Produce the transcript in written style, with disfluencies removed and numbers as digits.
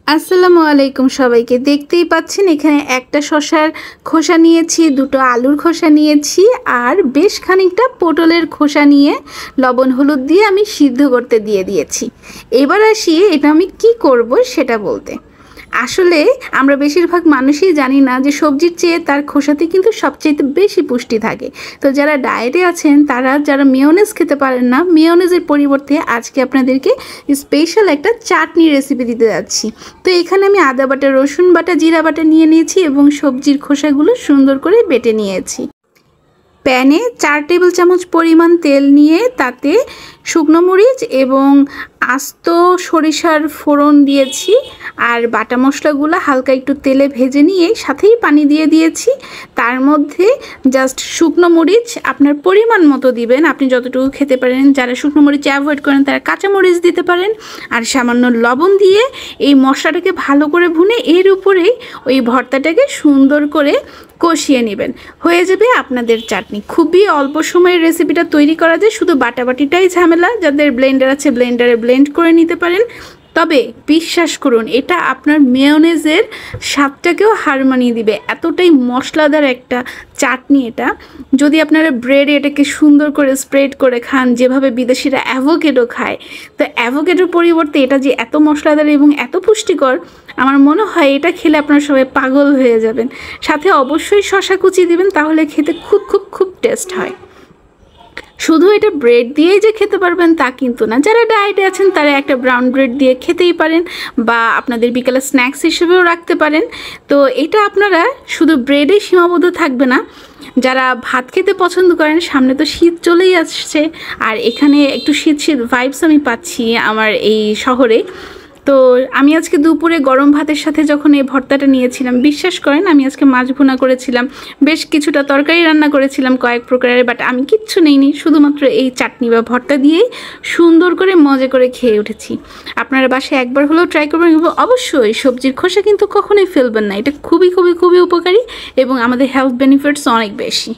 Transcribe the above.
আসসালামু আলাইকুম সবাইকে। দেখতেই পাচ্ছেন এখানে একটা শসার খোসা নিয়েছি, দুটো আলুর খোসা নিয়েছি আর বেশ খানিকটা পটলের খোসা নিয়ে লবণ হলুদ দিয়ে আমি সিদ্ধ করতে দিয়ে দিয়েছি। এবার আসি এটা আমি কি করব সেটা বলতে। আসলে আমরা বেশিরভাগ মানুষই জানি না যে সবজির চেয়ে তার খোসাতে কিন্তু সবচেয়ে বেশি পুষ্টি থাকে। তো যারা ডায়েটে আছেন তারা যারা মেয়োনেজ খেতে পারেন না, মেয়োনেজের পরিবর্তে আজকে আপনাদেরকে স্পেশাল একটা চাটনি রেসিপি দিতে যাচ্ছি। তো এখানে আমি আদা বাটা, রসুন বাটা, জিরা বাটা নিয়ে নিয়েছি এবং সবজির খোসাগুলো সুন্দর করে বেটে নিয়েছি। প্যানে 4 টেবিল চামচ পরিমাণ তেল নিয়ে তাতে শুকনো মরিচ এবং আস্ত সরিষার ফোড়ন দিয়েছি আর বাটা মশলাগুলো হালকা একটু তেলে ভেজে নিয়ে সাথেই পানি দিয়ে দিয়েছি। তার মধ্যে জাস্ট শুকনো মরিচ আপনার পরিমাণ মতো দিবেন, আপনি যতটুকু খেতে পারেন। যারা শুকনো মরিচ অ্যাভয়েড করেন তারা কাঁচা মরিচ দিতে পারেন। আর সামান্য লবণ দিয়ে এই মশলাটাকে ভালো করে ভুনে এর উপরেই ওই ভর্তাটাকে সুন্দর করে কষিয়ে নেবেন। হয়ে যাবে আপনাদের চাটনি। খুবই অল্প সময়ের রেসিপিটা তৈরি করা যায়, শুধু বাটাবাটিটাই ঝামেলা। যাদের ব্লেন্ডার আছে ব্লেন্ডারে ব্লেন্ড করে নিতে পারেন। তবে বিশ্বাস করুন এটা আপনার মেয়োনেজের স্বাদটাকেও হার মানিয়ে দিবে, এতটাই মশলাদার একটা চাটনি এটা। যদি আপনারা ব্রেডে এটাকে সুন্দর করে স্প্রেড করে খান, যেভাবে বিদেশিরা অ্যাভোকেডো খায়, তো অ্যাভোকেডোর পরিবর্তে এটা যে এত মশলাদার এবং এত পুষ্টিকর, আমার মনে হয় এটা খেলে আপনারা সবাই পাগল হয়ে যাবেন। সাথে অবশ্যই শসা কুচি দিবেন, তাহলে খেতে খুব খুব খুব টেস্ট হয়। শুধু এটা ব্রেড দিয়েই যে খেতে পারবেন তা কিন্তু না। যারা ডায়েটে আছেন তারা একটা ব্রাউন ব্রেড দিয়ে খেতেই পারেন বা আপনাদের বিকালে স্ন্যাক্স হিসেবেও রাখতে পারেন। তো এটা আপনারা শুধু ব্রেডেই সীমাবদ্ধ থাকবে না। যারা ভাত খেতে পছন্দ করেন, সামনে তো শীত চলেই আসছে আর এখানে একটু শীত শীত ভাইবস আমি পাচ্ছি আমার এই শহরে। তো আমি আজকে দুপুরে গরম ভাতের সাথে যখন এই ভর্তাটা নিয়েছিলাম, বিশ্বাস করেন আমি আজকে মাছ ভুনা করেছিলাম, বেশ কিছুটা তরকারি রান্না করেছিলাম কয়েক প্রকারের, বাট আমি কিচ্ছু নেইনি, শুধুমাত্র এই চাটনি বা ভর্তা দিয়েই সুন্দর করে মজা করে খেয়ে উঠেছি। আপনারা বাসায় একবার হলেও ট্রাই করবেন এবং অবশ্যই সবজির খোসা কিন্তু কখনোই ফেলবেন না। এটা খুবই খুবই খুবই উপকারী এবং আমাদের হেলথ বেনিফিটস অনেক বেশি।